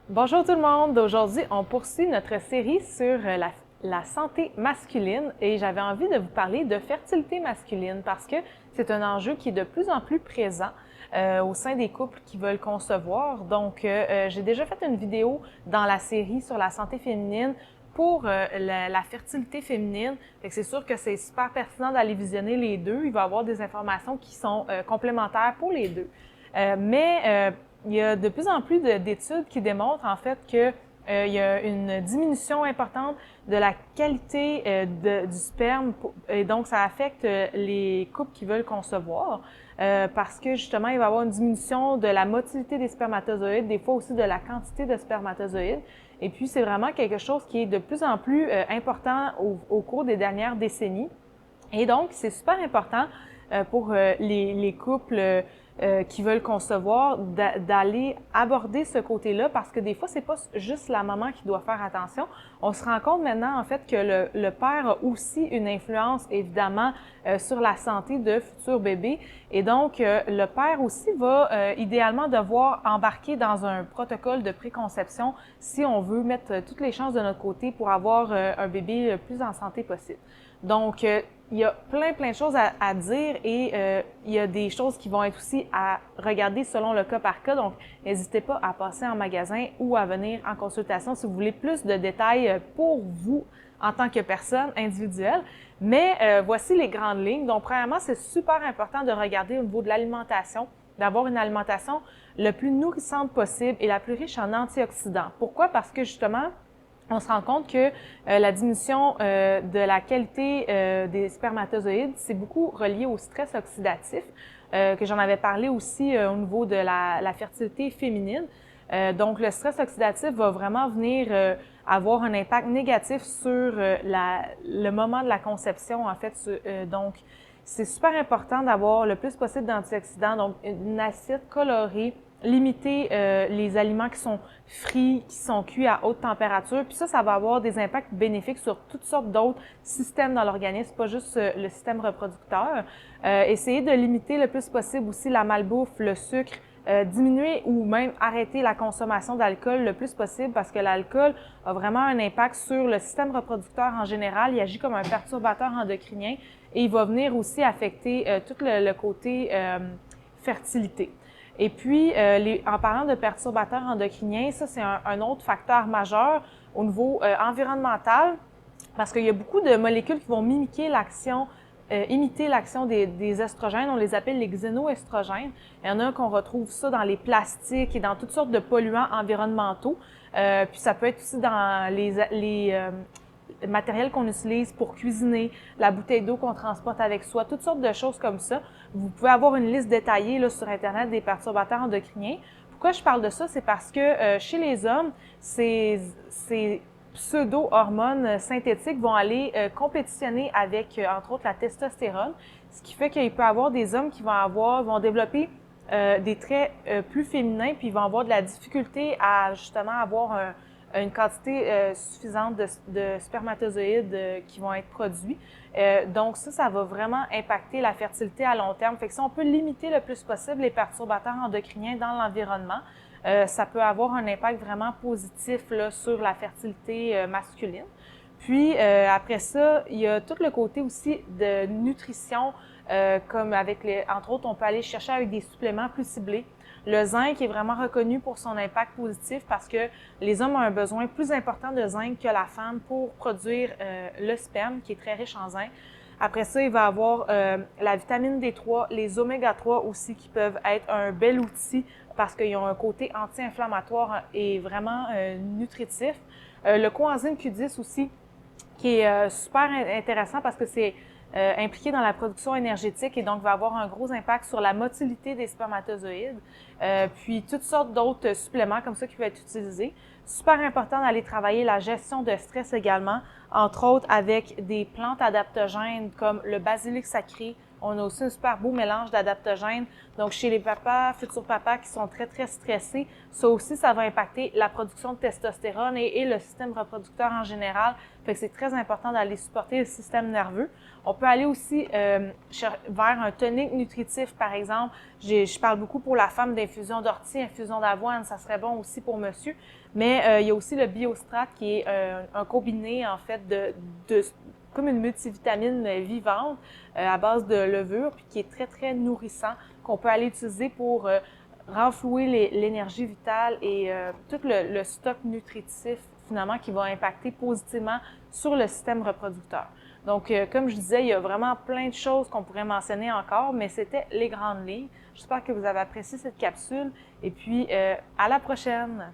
Bonjour tout le monde! Aujourd'hui, on poursuit notre série sur la santé masculine et j'avais envie de vous parler de fertilité masculine parce que c'est un enjeu qui est de plus en plus présent au sein des couples qui veulent concevoir. Donc, j'ai déjà fait une vidéo dans la série sur la santé féminine pour la fertilité féminine. C'est sûr que c'est super pertinent d'aller visionner les deux. Il va y avoir des informations qui sont complémentaires pour les deux. Il y a de plus en plus d'études qui démontrent en fait que il y a une diminution importante de la qualité du sperme et donc ça affecte les couples qui veulent concevoir parce que justement il va y avoir une diminution de la motilité des spermatozoïdes, des fois aussi de la quantité de spermatozoïdes. Et puis c'est vraiment quelque chose qui est de plus en plus important au cours des dernières décennies. Et donc, c'est super important pour les couples qui veulent concevoir d'aller aborder ce côté-là parce que des fois, c'est pas juste la maman qui doit faire attention. On se rend compte maintenant, en fait, que le père a aussi une influence, évidemment, sur la santé de futurs bébés. Et donc, le père aussi va idéalement devoir embarquer dans un protocole de préconception si on veut mettre toutes les chances de notre côté pour avoir un bébé le plus en santé possible. Donc, il y a plein de choses à dire et il y a des choses qui vont être aussi à regarder selon le cas par cas. Donc, n'hésitez pas à passer en magasin ou à venir en consultation si vous voulez plus de détails pour vous en tant que personne individuelle. Mais voici les grandes lignes. Donc, premièrement, c'est super important de regarder au niveau de l'alimentation, d'avoir une alimentation le plus nourrissante possible et la plus riche en antioxydants. Pourquoi? Parce que justement, on se rend compte que la diminution de la qualité des spermatozoïdes, c'est beaucoup relié au stress oxydatif, que j'en avais parlé aussi au niveau de la fertilité féminine. Donc, le stress oxydatif va vraiment venir avoir un impact négatif sur le moment de la conception, en fait. Donc, c'est super important d'avoir le plus possible d'antioxydants, donc une assiette colorée, limiter les aliments qui sont frits, qui sont cuits à haute température. Puis ça va avoir des impacts bénéfiques sur toutes sortes d'autres systèmes dans l'organisme, pas juste le système reproducteur. Essayer de limiter le plus possible aussi la malbouffe, le sucre, diminuer ou même arrêter la consommation d'alcool le plus possible parce que l'alcool a vraiment un impact sur le système reproducteur en général. Il agit comme un perturbateur endocrinien et il va venir aussi affecter tout le côté fertilité. Et puis, en parlant de perturbateurs endocriniens, ça c'est un autre facteur majeur au niveau environnemental parce qu'il y a beaucoup de molécules qui vont imiter l'action des estrogènes. On les appelle les xénoestrogènes. Il y en a qu'on retrouve ça dans les plastiques et dans toutes sortes de polluants environnementaux. Puis ça peut être aussi dans les matériel qu'on utilise pour cuisiner, la bouteille d'eau qu'on transporte avec soi, toutes sortes de choses comme ça. Vous pouvez avoir une liste détaillée là, sur Internet des perturbateurs endocriniens. Pourquoi je parle de ça? C'est parce que chez les hommes, ces pseudo-hormones synthétiques vont aller compétitionner avec, entre autres, la testostérone, ce qui fait qu'il peut y avoir des hommes qui vont développer des traits plus féminins, puis ils vont avoir de la difficulté à justement avoir une quantité suffisante de spermatozoïdes qui vont être produits. Donc ça va vraiment impacter la fertilité à long terme. Fait que si on peut limiter le plus possible les perturbateurs endocriniens dans l'environnement, ça peut avoir un impact vraiment positif là, sur la fertilité masculine. Puis après ça, il y a tout le côté aussi de nutrition, comme entre autres, on peut aller chercher avec des suppléments plus ciblés. Le zinc est vraiment reconnu pour son impact positif parce que les hommes ont un besoin plus important de zinc que la femme pour produire le sperme, qui est très riche en zinc. Après ça, il va y avoir la vitamine D3, les oméga 3 aussi qui peuvent être un bel outil parce qu'ils ont un côté anti-inflammatoire et vraiment nutritif. Le coenzyme Q10 aussi, qui est super intéressant parce que c'est impliqué dans la production énergétique et donc va avoir un gros impact sur la motilité des spermatozoïdes. Puis toutes sortes d'autres suppléments comme ça qui peuvent être utilisés. Super important d'aller travailler la gestion de stress également, entre autres avec des plantes adaptogènes comme le basilic sacré. On a aussi un super beau mélange d'adaptogènes. Donc, chez les papas, futurs papas qui sont très, très stressés, ça aussi, ça va impacter la production de testostérone et le système reproducteur en général. Fait que c'est très important d'aller supporter le système nerveux. On peut aller aussi vers un tonique nutritif, par exemple. Je parle beaucoup pour la femme d'infusion d'ortie, infusion d'avoine, ça serait bon aussi pour monsieur. Mais il y a aussi le Biostrat qui est un combiné, en fait, comme une multivitamine vivante à base de levure, puis qui est très, très nourrissant, qu'on peut aller utiliser pour renflouer l'énergie vitale et tout le stock nutritif, finalement, qui va impacter positivement sur le système reproducteur. Donc, comme je disais, il y a vraiment plein de choses qu'on pourrait mentionner encore, mais c'était les grandes lignes. J'espère que vous avez apprécié cette capsule et puis à la prochaine!